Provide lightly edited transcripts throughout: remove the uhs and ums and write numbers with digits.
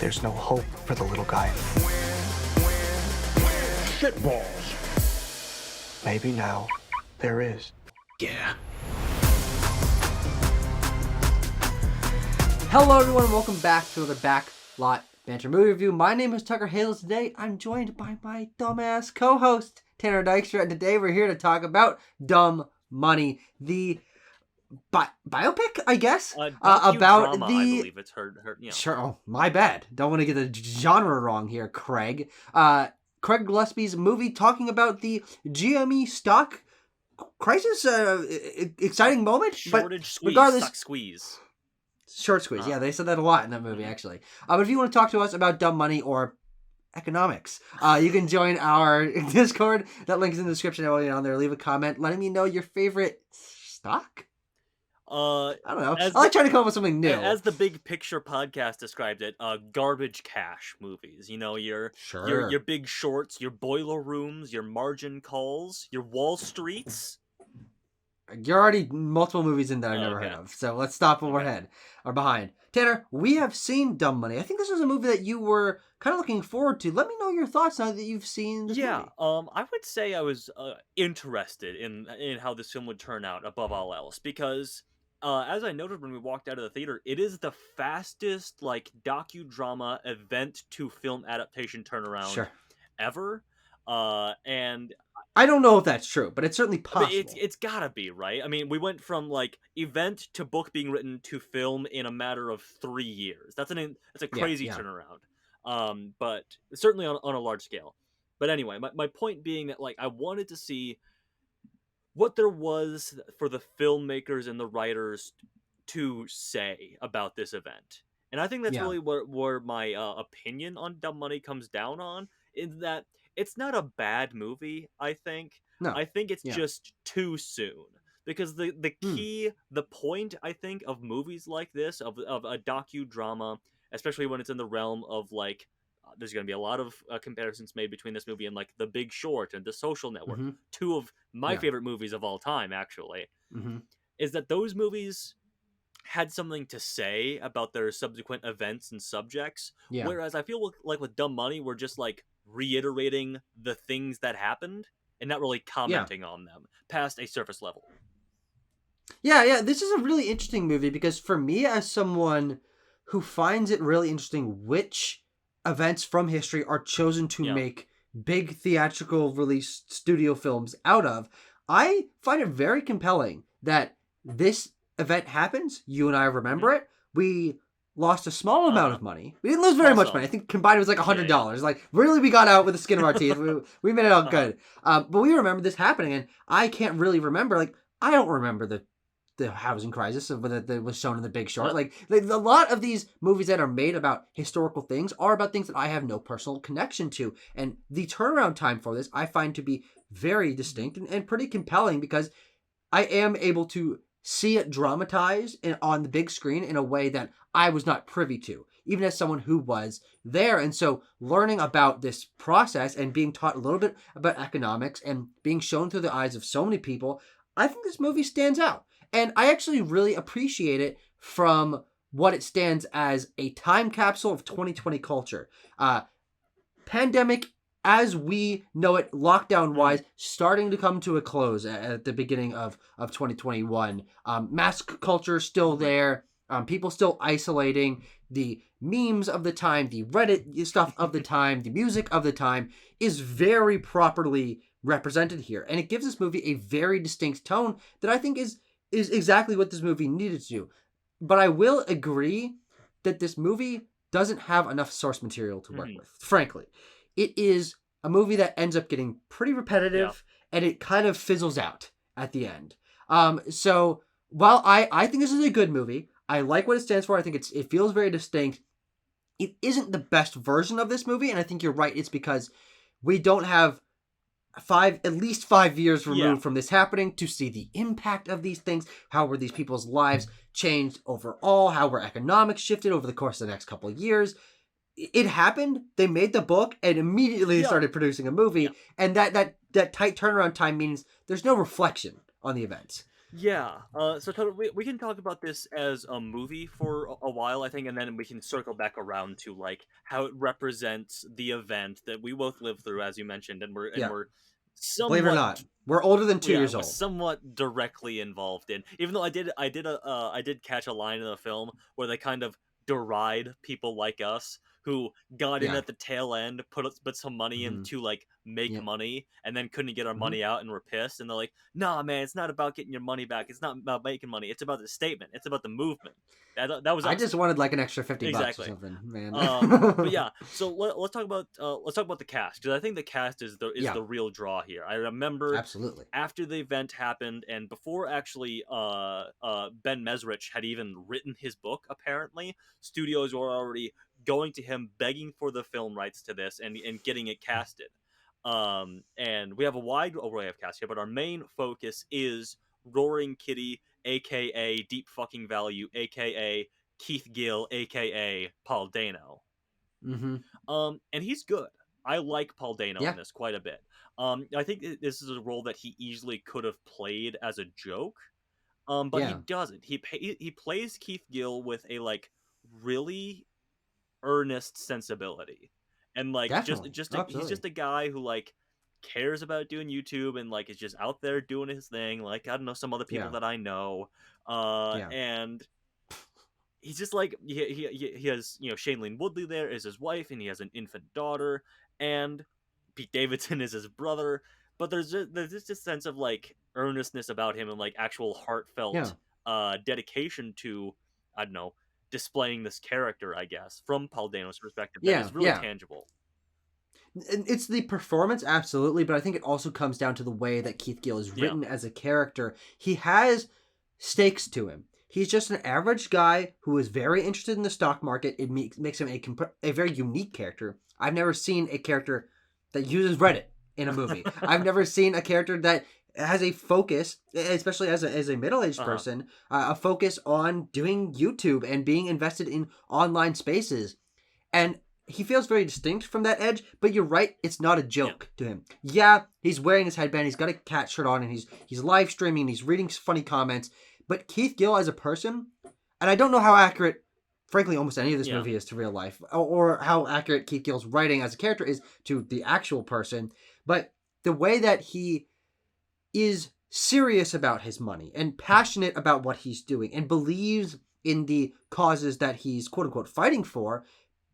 there's no hope for the little guy. Shitballs. Maybe now there is. Yeah. Hello everyone, and welcome back to another Backlot Banter movie review. My name is Tucker Hales. Today I'm joined by my dumbass co-host Tanner Dykstra, and today we're here to talk about Dumb Money, the biopic, I guess, about the. I believe it's her. Sure. Oh, my bad. Don't want to get the genre wrong here, Craig. Craig Gillespie's movie talking about the GME stock crisis. Exciting moment. Shortage squeeze. Regardless, Stock squeeze. Short squeeze. Yeah, they said that a lot in that movie, actually. But if you want to talk to us about dumb money or economics, you can join our Discord. That link's in the description. While you're on there, leave a comment letting me know your favorite stock. I don't know. I like trying to come up with something new. As the Big Picture podcast described it, garbage cash movies. You know, your Big Shorts, your Boiler Rooms, your Margin Calls, your Wall Streets. You're already multiple movies in that I've never heard of. So let's stop when we're ahead or behind. Tanner, we have seen Dumb Money. I think this was a movie that you were kind of looking forward to. Let me know your thoughts now that you've seen this movie. I would say I was interested in how this film would turn out above all else because as I noted when we walked out of the theater, it is the fastest docudrama event to film adaptation turnaround ever. And I don't know if that's true, but it's certainly possible. I mean, it's gotta be, right? I mean, we went from event to book being written to film in a matter of 3 years. That's a crazy turnaround. But certainly on a large scale. But anyway, my point being that I wanted to see what there was for the filmmakers and the writers to say about this event. And I think that's really where my opinion on Dumb Money comes down on, is that it's not a bad movie, I think. No. I think it's just too soon. Because the key, the point, I think, of movies like this, of a docudrama, especially when it's in the realm of, there's going to be a lot of comparisons made between this movie and, The Big Short and The Social Network, two of my favorite movies of all time, actually, is that those movies had something to say about their subsequent events and subjects, whereas I feel like with Dumb Money, we're just, reiterating the things that happened and not really commenting on them past a surface level. Yeah, this is a really interesting movie because for me, as someone who finds it really interesting which events from history are chosen to make big theatrical release studio films out of, I find it very compelling that this event happens. You and I remember it. We lost a small amount of money. We didn't lose very much money. I think combined it was $100. Really, we got out with the skin of our teeth. We made it out good. But we remember this happening, and I can't really remember. I don't remember the housing crisis that was shown in The Big Short. A lot of these movies that are made about historical things are about things that I have no personal connection to. And the turnaround time for this I find to be very distinct and pretty compelling because I am able to see it dramatized on the big screen in a way that I was not privy to, even as someone who was there. And so learning about this process and being taught a little bit about economics and being shown through the eyes of so many people, I think this movie stands out. And I actually really appreciate it from what it stands as a time capsule of 2020 culture. Pandemic as we know it, lockdown-wise, starting to come to a close at the beginning of 2021. Mask culture still there. People still isolating. The memes of the time, the Reddit stuff of the time, the music of the time is very properly represented here. And it gives this movie a very distinct tone that I think is exactly what this movie needed to do. But I will agree that this movie doesn't have enough source material to work with, frankly. It is a movie that ends up getting pretty repetitive, and it kind of fizzles out at the end. So while I think this is a good movie, I like what it stands for. I think it feels very distinct. It isn't the best version of this movie, and I think you're right. It's because we don't have at least 5 years removed from this happening to see the impact of these things. How were these people's lives changed overall? How were economics shifted over the course of the next couple of years? It happened. They made the book and immediately started producing a movie. And that tight turnaround time means there's no reflection on the events. Yeah. So Toto, we can talk about this as a movie for a while, I think, and then we can circle back around to like how it represents the event that we both lived through, as you mentioned, and Yeah, we're believe it or somewhat not, we're older than 2 yeah, years we're old. somewhat directly involved in. Even though I did catch a line in the film where they kind of deride people like us who got in Yeah. at the tail end, put some money in Hmm. to like make Yep. money, and then couldn't get our Hmm. money out and were pissed. And they're like, "Nah, man, it's not about getting your money back. It's not about making money. It's about the statement. It's about the movement." That was I us. just wanted like an extra $50 or Exactly. something, man. But yeah, so let's talk about the cast, because I think the cast is Yeah, the real draw here. I remember absolutely. after the event happened, and before actually Ben Mesrich had even written his book, apparently studios were already going to him begging for the film rights to this and getting it casted. And we have a wide array of cast here, but our main focus is Roaring Kitty, aka Deep Fucking Value, aka Keith Gill, aka Paul Dano. Hmm. And he's good. I like Paul Dano in Yeah, this quite a bit. I think this is a role that he easily could have played as a joke. But he yeah, doesn't. He plays Keith Gill with a like really earnest sensibility, and like definitely. Oh, he's absolutely. just a guy who like cares about doing YouTube and like is just out there doing his thing. Like, I don't know, some other people Yeah, that I know, yeah, and he's just like he has, you know, Shailene Woodley there is his wife, and he has an infant daughter, and Pete Davidson is his brother. But there's just a sense of like earnestness about him and like actual yeah, heartfelt dedication to, I don't know, displaying this character, I guess, from Paul Dano's perspective, that yeah, is really yeah. tangible. It's the performance, absolutely, but I think it also comes down to the way that Keith Gill is Yeah, written as a character. He has stakes to him. He's just an average guy who is very interested in the stock market. It makes him a very unique character. I've never seen a character that uses Reddit in a movie. I've never seen a character that has a focus, especially as a middle-aged uh-huh. person, a focus on doing YouTube and being invested in online spaces. And he feels very distinct from that edge, but you're right, it's not a Yeah, joke to him. Yeah, he's wearing his headband, he's got a cat shirt on, and he's live streaming, he's reading funny comments. But Keith Gill as a person, and I don't know how accurate, frankly, almost any of this yeah, movie is to real life, or how accurate Keith Gill's writing as a character is to the actual person, but the way that he is serious about his money and passionate about what he's doing and believes in the causes that he's quote unquote fighting for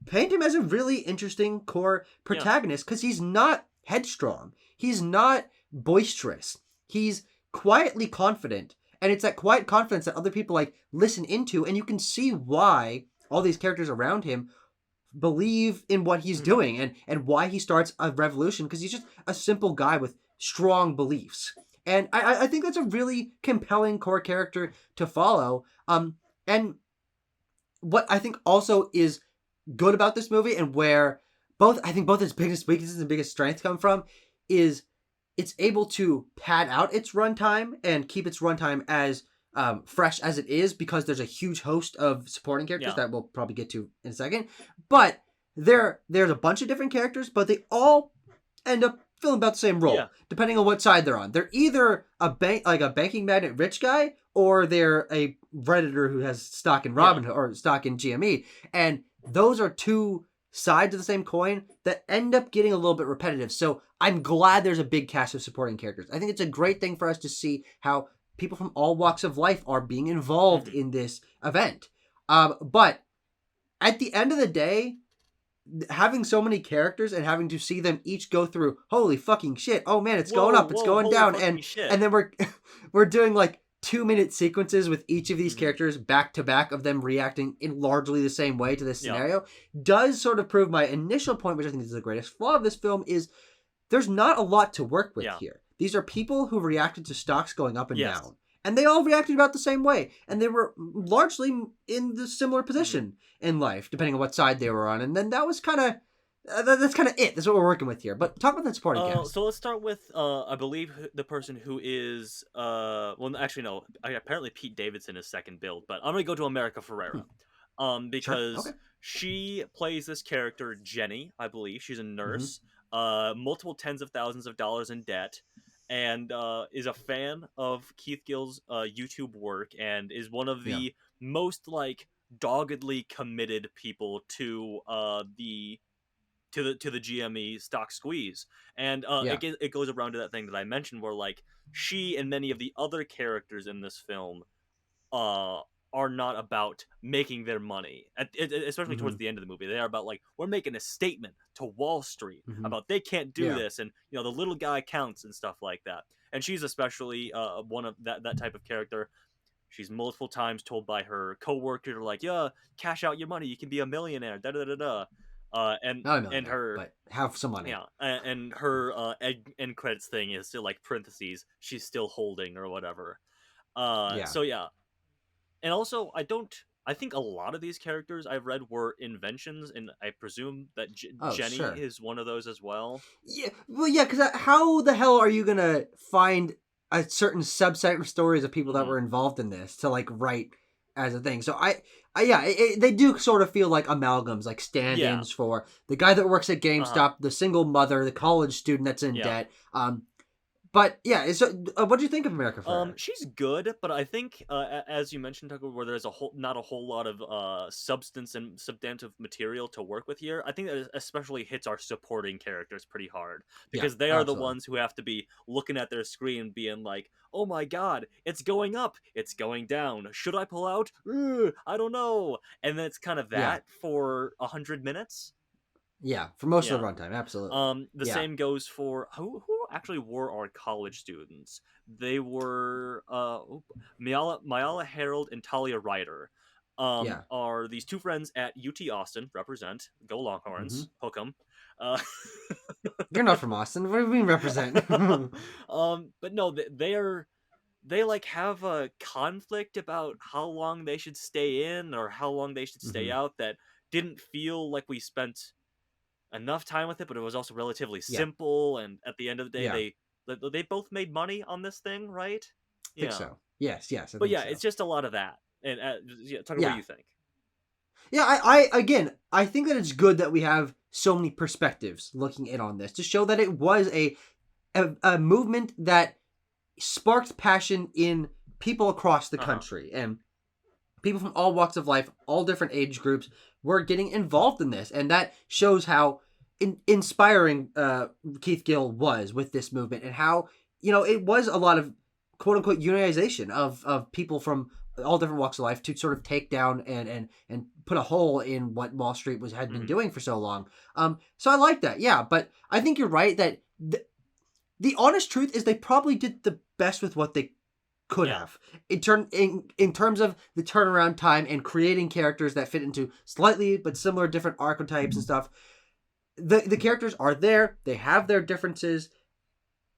paint him as a really interesting core yeah. protagonist because he's not headstrong. He's not boisterous. He's quietly confident. And it's that quiet confidence that other people like listen into, and you can see why all these characters around him believe in what he's Mhm. doing and why he starts a revolution because he's just a simple guy with strong beliefs. And I think that's a really compelling core character to follow. And what I think also is good about this movie and where I think both its biggest weaknesses and biggest strengths come from is it's able to pad out its runtime and keep its runtime as fresh as it is because there's a huge host of supporting characters Yeah, that we'll probably get to in a second. But there's a bunch of different characters, but they all end up filling about the same yeah, role, depending on what side they're on. They're either a banking magnate rich guy, or they're a redditor who has stock in yeah. Robinhood or stock in GME, and those are two sides of the same coin that end up getting a little bit repetitive. So I'm glad there's a big cast of supporting characters. I think it's a great thing for us to see how people from all walks of life are being involved Mhm. in this event. But at the end of the day, having so many characters and having to see them each go through holy fucking shit, oh man, it's going Whoa, up, it's whoa, going holy down, fucking shit. and then we're doing like 2-minute sequences with each of these Mhm. characters back to back of them reacting in largely the same way to this Yeah, scenario does sort of prove my initial point, which I think is the greatest flaw of this film, is there's not a lot to work with yeah. here. These are people who reacted to stocks going up and Yes. down. And they all reacted about the same way. And they were largely in the similar Mhm. position in life, depending on what side they were on. And then that was kind of that's kind of it. That's what we're working with here. But talk about the supporting cast. So let's start with I believe the person who is well, actually no, apparently Pete Davidson is second build, but I'm gonna go to America Hmm. Ferrera, Sure. Okay. because she plays this character Jenny, I believe she's a Mm-hmm. nurse, multiple tens of thousands of dollars in debt, and is a fan of Keith Gill's YouTube work, and is one of Yeah. the most like doggedly committed people to the GME stock squeeze. And Yeah. it goes around to that thing that I mentioned, where like she and many of the other characters in this film uh are not about making their money, especially Mm-hmm. towards the end of the movie. They are about like, we're making a statement to Wall Street Mm-hmm. about they can't do Yeah. this, and you know, the little guy counts and stuff like that. And she's especially one of that type of character. She's multiple times told by her coworker, like, yeah, cash out your money, you can be a millionaire, da da da da. And Not a millionaire, her, but have some money. yeah, and her end credits thing is still like parentheses, she's still holding or whatever. Yeah. So yeah, and also I think a lot of these characters I've read were inventions, and I presume that Jenny Sure. is one of those as well. Yeah, well, yeah, because how the hell are you gonna find a certain subset of stories of people that were involved in this to like write as a thing? So they do sort of feel like amalgams, like stand-ins for the guy that works at GameStop, the single mother, the college student that's in debt. But yeah, so what do you think of America Ferrera? She's good, but I think, as you mentioned, Tucker, where there's not a whole lot of substance and substantive material to work with here. I think that especially hits our supporting characters pretty hard, because they are the ones who have to be looking at their screen, being like, "Oh my God, it's going up, it's going down. Should I pull out? I don't know." And then it's kind of that for 100 minutes. Yeah, for most of the runtime, absolutely. The same goes for who actually were our college students. They were Mayala Harold and Talia Ryder. Are these two friends at UT Austin? Represent, go Longhorns, hook 'em. You're not from Austin. What do you mean represent? But no, they like have a conflict about how long they should stay in or how long they should stay out. That didn't feel like we spent enough time with it, but it was also relatively simple. And at the end of the day, they both made money on this thing, right? I think so. Yes. But yeah, it's just a lot of that. And talk about what you think. Yeah, I think that it's good that we have so many perspectives looking in on this to show that it was a movement that sparked passion in people across the country, and people from all walks of life, all different age groups were getting involved in this, and that shows how inspiring Keith Gill was with this movement, and how, you know, it was a lot of quote unquote unionization of people from all different walks of life to sort of take down and put a hole in what Wall Street had been doing for so long. So I like that, but I think you're right that the honest truth is they probably did the best with what they could have in terms of the turnaround time and creating characters that fit into slightly but similar different archetypes and stuff. The characters are there, they have their differences,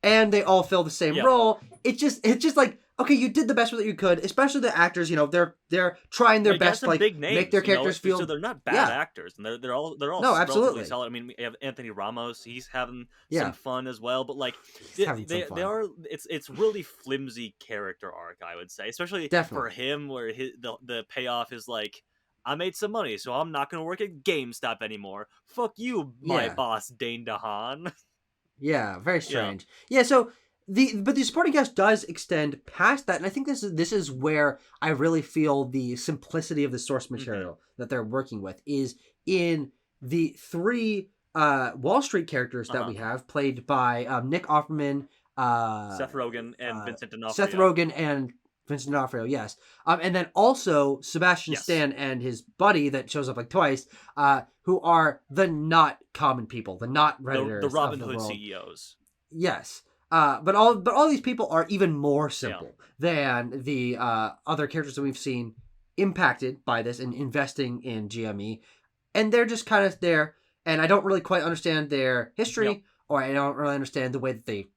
and they all fill the same role. It's just like, okay, you did the best with what you could, especially the actors. You know, they're trying their best to like big names, make their characters feel. So they're not bad actors, and they're all no, absolutely solid. I mean, we have Anthony Ramos; he's having some fun as well. But like, they are. It's really flimsy character arc, I would say, especially for him, where the payoff is like, I made some money, so I'm not going to work at GameStop anymore. Fuck you, my boss, Dane DeHaan. Yeah, very strange. Yeah, so but the supporting cast does extend past that, and I think this is where I really feel the simplicity of the source material that they're working with is in the three Wall Street characters that we have, played by Nick Offerman, Seth Rogen, and Vincent D'Onofrio. Seth Rogen and Vincent D'Onofrio, yes. And then also Sebastian Stan and his buddy that shows up like twice, who are the not common people, the not Redditors, the Robin of the Hood world. CEOs. Yes. But all these people are even more simple than the other characters that we've seen impacted by this and investing in GME. And they're just kind of there, and I don't really quite understand their history, or I don't really understand the way that they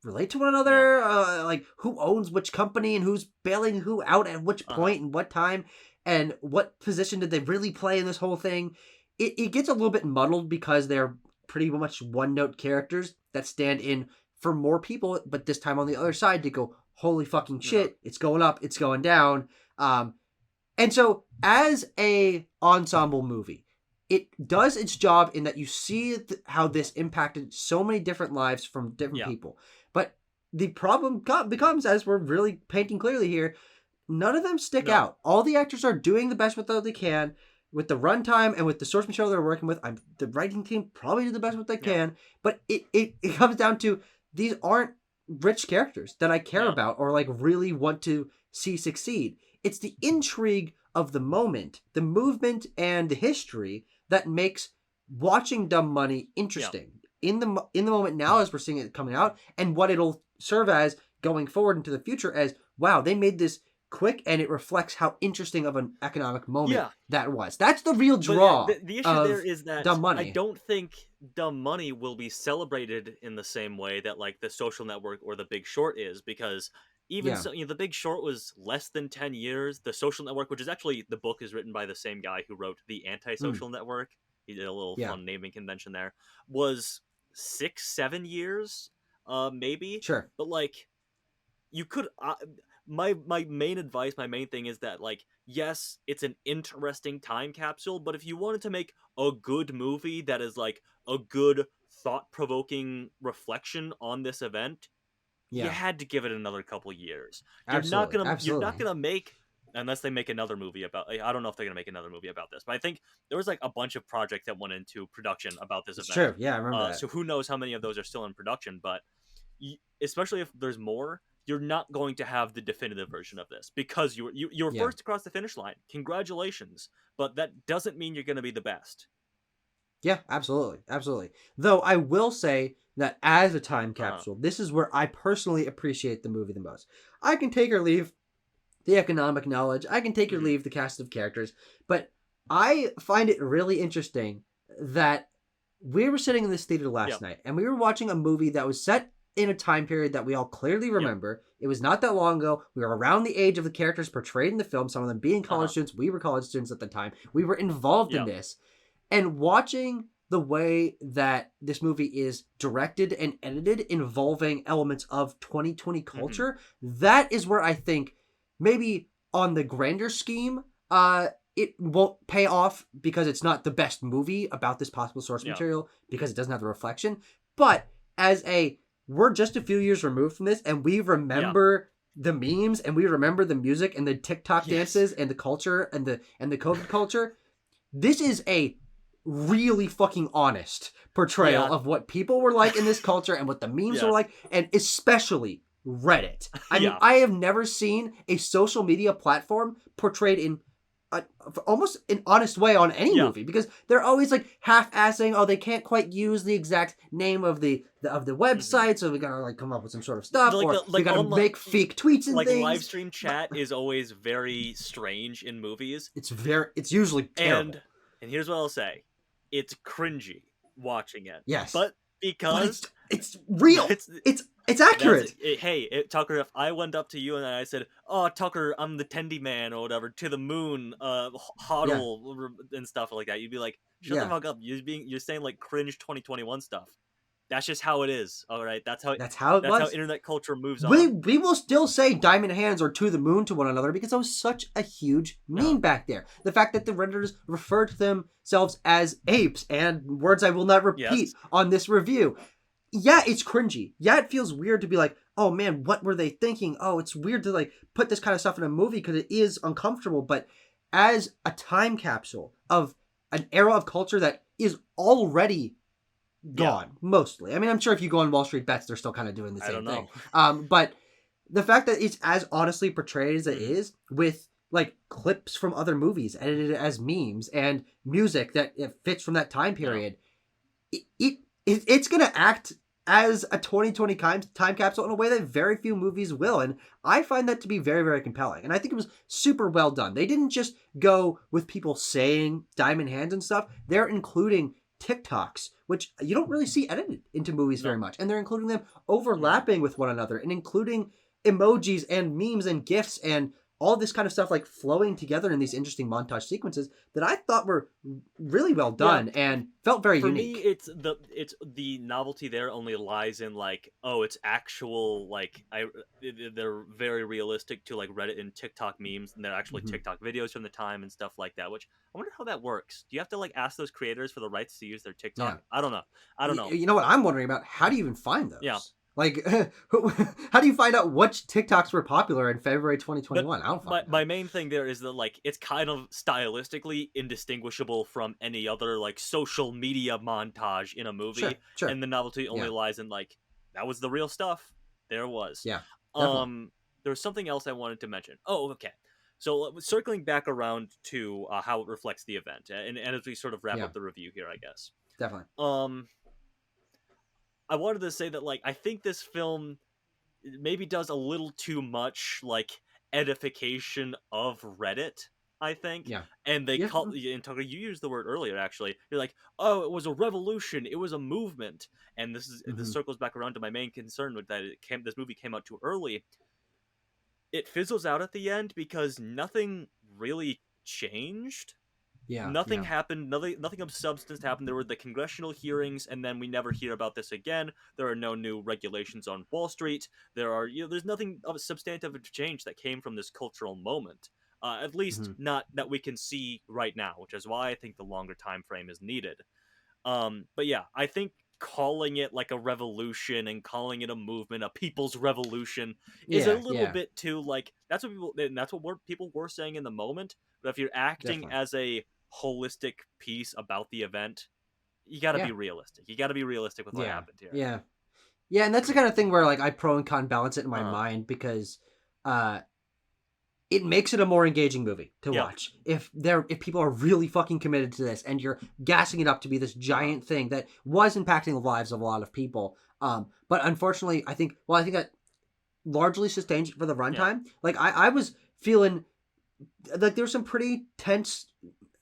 relate to one another, like who owns which company and who's bailing who out at which point and what time, and what position did they really play in this whole thing. It gets a little bit muddled because they're pretty much one-note characters that stand in for more people, but this time on the other side to go, holy fucking shit, it's going up, it's going down. And so as a ensemble movie, it does its job in that you see how this impacted so many different lives from different people. But the problem becomes, as we're really painting clearly here, none of them stick No. out. All the actors are doing the best with what they can, with the runtime and with the source material they're working with. The writing team probably did the best what they can, but it comes down to these aren't rich characters that I care about or like really want to see succeed. It's the intrigue of the moment, the movement, and the history that makes watching Dumb Money interesting in the moment now as we're seeing it coming out, and what it'll serve as going forward into the future as, wow, they made this quick and it reflects how interesting of an economic moment that was. That's the real draw. The issue there is that Dumb Money. I don't think Dumb Money will be celebrated in the same way that like The Social Network or The Big Short is, because even so, The Big Short was less than 10 years. The Social Network, which is actually, the book is written by the same guy who wrote The Anti-Social Network. He did a little fun naming convention there. Was 6-7 years, maybe. Sure. But like, you could. My main advice, my main thing is that, like, yes, it's an interesting time capsule, but if you wanted to make a good movie that is like a good thought-provoking reflection on this event, you had to give it another couple years. You're not gonna make, unless they make another movie about, I don't know if they're gonna make another movie about this, but I think there was like a bunch of projects that went into production about this event. Sure, yeah, I remember that. So who knows how many of those are still in production, but especially if there's more, you're not going to have the definitive version of this because you're first across the finish line. Congratulations, but that doesn't mean you're going to be the best. Yeah, absolutely, absolutely. Though I will say that as a time capsule, this is where I personally appreciate the movie the most. I can take or leave the economic knowledge. I can take or leave the cast of characters, but I find it really interesting that we were sitting in this theater last night and we were watching a movie that was set in a time period that we all clearly remember. It was not that long ago. We were around the age of the characters portrayed in the film, some of them being college students. We were college students at the time. We were involved in this. And watching the way that this movie is directed and edited, involving elements of 2020 culture, that is where I think maybe on the grander scheme, it won't pay off because it's not the best movie about this possible source material because it doesn't have the reflection. But as we're just a few years removed from this, and we remember the memes, and we remember the music, and the TikTok dances, and the culture, and the COVID culture. This is a really fucking honest portrayal of what people were like in this culture, and what the memes were like, and especially Reddit. I mean, I have never seen a social media platform portrayed in almost an honest way on any movie, because they're always like half-assing. Oh, they can't quite use the exact name of the website, so we gotta like come up with some sort of stuff, or we gotta make fake tweets and like things. Live stream chat is always very strange in movies. It's usually terrible. And here's what I'll say: it's cringy watching it. Yes, but because it's real. It's accurate. Tucker, if I went up to you and I said, "Oh, Tucker, I'm the Tendy Man," or whatever, to the moon, hodl and stuff like that, you'd be like, "Shut the fuck up! You're saying like cringe 2021 stuff." That's just how it is. All right, that's how internet culture moves on. We will still say "diamond hands" or "to the moon" to one another because that was such a huge meme back there. The fact that the Redditors refer to themselves as apes, and words I will not repeat on this review. Yeah, it's cringy. Yeah, it feels weird to be like, oh man, what were they thinking? Oh, it's weird to like put this kind of stuff in a movie because it is uncomfortable. But as a time capsule of an era of culture that is already gone, mostly. I mean, I'm sure if you go on Wall Street Bets, they're still kind of doing the same thing. But the fact that it's as honestly portrayed as it is, with like clips from other movies edited as memes and music that it fits from that time period, it's going to act as a 2020 time capsule in a way that very few movies will. And I find that to be very, very compelling. And I think it was super well done. They didn't just go with people saying diamond hands and stuff. They're including TikToks, which you don't really see edited into movies very much. And they're including them overlapping with one another and including emojis and memes and GIFs and all this kind of stuff like flowing together in these interesting montage sequences that I thought were really well done and felt very unique. For me, it's the novelty there only lies in like, oh, it's actual, like they're very realistic to like Reddit and TikTok memes, and they're actually TikTok videos from the time and stuff like that, which I wonder how that works. Do you have to like ask those creators for the rights to use their TikTok? I don't know. You know what I'm wondering about? How do you even find those? Yeah. Like, how do you find out which TikToks were popular in February 2021? I don't fucking know. My main thing there is that, like, it's kind of stylistically indistinguishable from any other, like, social media montage in a movie. Sure. And the novelty only lies in, like, that was the real stuff. There it was. Yeah, definitely. There was something else I wanted to mention. Oh, okay. So circling back around to how it reflects the event, and as we sort of wrap up the review here, I guess. Definitely. I wanted to say that, like, I think this film maybe does a little too much, like, edification of Reddit, I think. Yeah. And they call, and Tucker, you used the word earlier, actually. You're like, oh, it was a revolution, it was a movement. And this circles back around to my main concern with that this movie came out too early. It fizzles out at the end because nothing really changed. Yeah. Nothing happened. Nothing of substance happened. There were the congressional hearings, and then we never hear about this again. There are no new regulations on Wall Street. There's nothing of substantive change that came from this cultural moment. At least not that we can see right now, which is why I think the longer time frame is needed. But yeah, I think calling it like a revolution and calling it a movement, a people's revolution, is a little bit too, like, that's what people were saying in the moment. But if you're acting as a holistic piece about the event, you got to be realistic. You got to be realistic with what happened here. Yeah, and that's the kind of thing where, like, I pro and con balance it in my mind, because it makes it a more engaging movie to watch if people are really fucking committed to this, and you're gassing it up to be this giant thing that was impacting the lives of a lot of people. But unfortunately, I think that largely sustains it for the runtime. Like, I was feeling like there were some pretty tense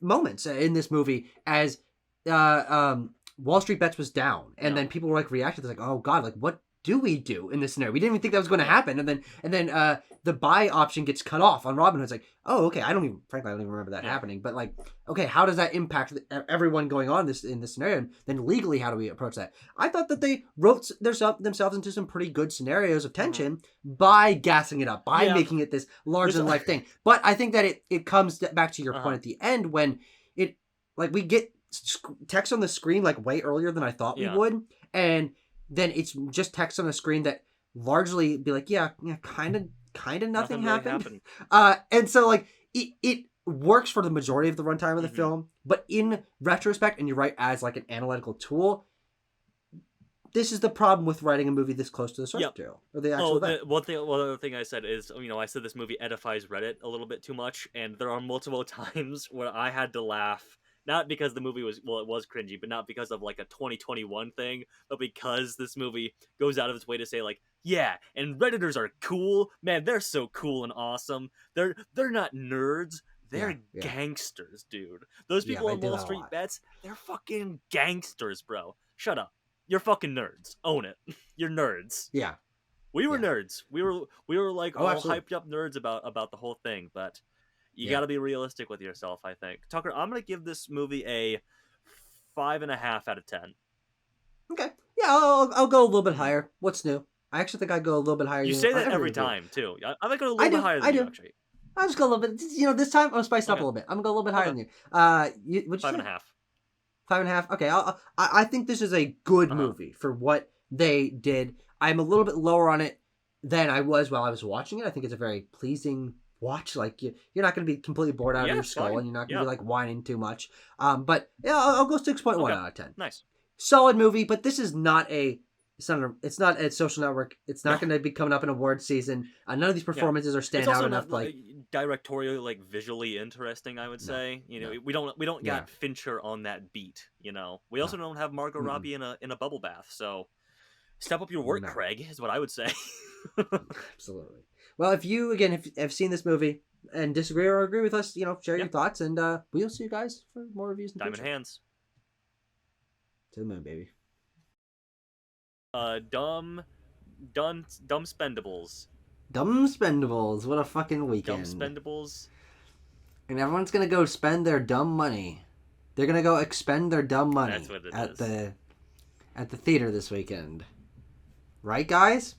moments in this movie as Wall Street Bets was down, and then people were like reacting, like, oh god, like, what do we do in this scenario? We didn't even think that was going to happen, and then the buy option gets cut off on Robinhood. It's like, oh, okay, I don't even remember that happening, but, like, okay, how does that impact everyone going on in this scenario? And then legally, how do we approach that? I thought that they wrote themselves into some pretty good scenarios of tension by gassing it up, by making it this larger than life thing. But I think that it comes back to your point at the end, when it, like, we get text on the screen, like, way earlier than I thought we would, and then it's just text on the screen that largely be like, kind of nothing happened. And so, like, it works for the majority of the runtime of the film, but in retrospect, and you're right, as like an analytical tool, this is the problem with writing a movie this close to the source material or the actual event. One other thing I said is, I said this movie edifies Reddit a little bit too much, and there are multiple times where I had to laugh. Not because the movie was cringy, but not because of, like, a 2021 thing, but because this movie goes out of its way to say, like, yeah, and Redditors are cool. Man, they're so cool and awesome. They're not nerds. They're gangsters, dude. Those people on Wall Street Bets, they're fucking gangsters, bro. Shut up. You're fucking nerds. Own it. You're nerds. Yeah. We were nerds. We were like all absolutely. hyped up nerds about the whole thing, but you got to be realistic with yourself, I think. Tucker, I'm going to give this movie a 5.5 out of 10. Okay. Yeah, I'll go a little bit higher. What's new? I actually think I'd go a little bit higher. You say that every time, too. I might go a little bit higher than you, actually. I'll just go a little bit. This time I'm spicing up a little bit. I'm going to go a little bit higher than you. What'd you 5.5. 5.5? Okay, I think this is a good movie for what they did. I'm a little bit lower on it than I was while I was watching it. I think it's a very pleasing watch. Like, you're not going to be completely bored out of your skull, and you're not going to be, like, whining too much. But yeah, I'll go 6.1 out of 10. Nice, solid movie. But this is not a Social Network. It's not going to be coming up in awards season. None of these performances are stand out enough. Like, directorially, like, visually interesting, I would say. We don't got Fincher on that beat. We also don't have Margot Robbie in a bubble bath. So step up your work, Craig, is what I would say. Absolutely. Well, if you have seen this movie and disagree or agree with us, share your thoughts, and we'll see you guys for more reviews in the Diamond future. hands. To the moon, baby. Dumb spendables. Dumb spendables. What a fucking weekend. Dumb spendables. And everyone's gonna go spend their dumb money. They're gonna go expend their dumb money. That's what it is. At the theater this weekend. Right, guys?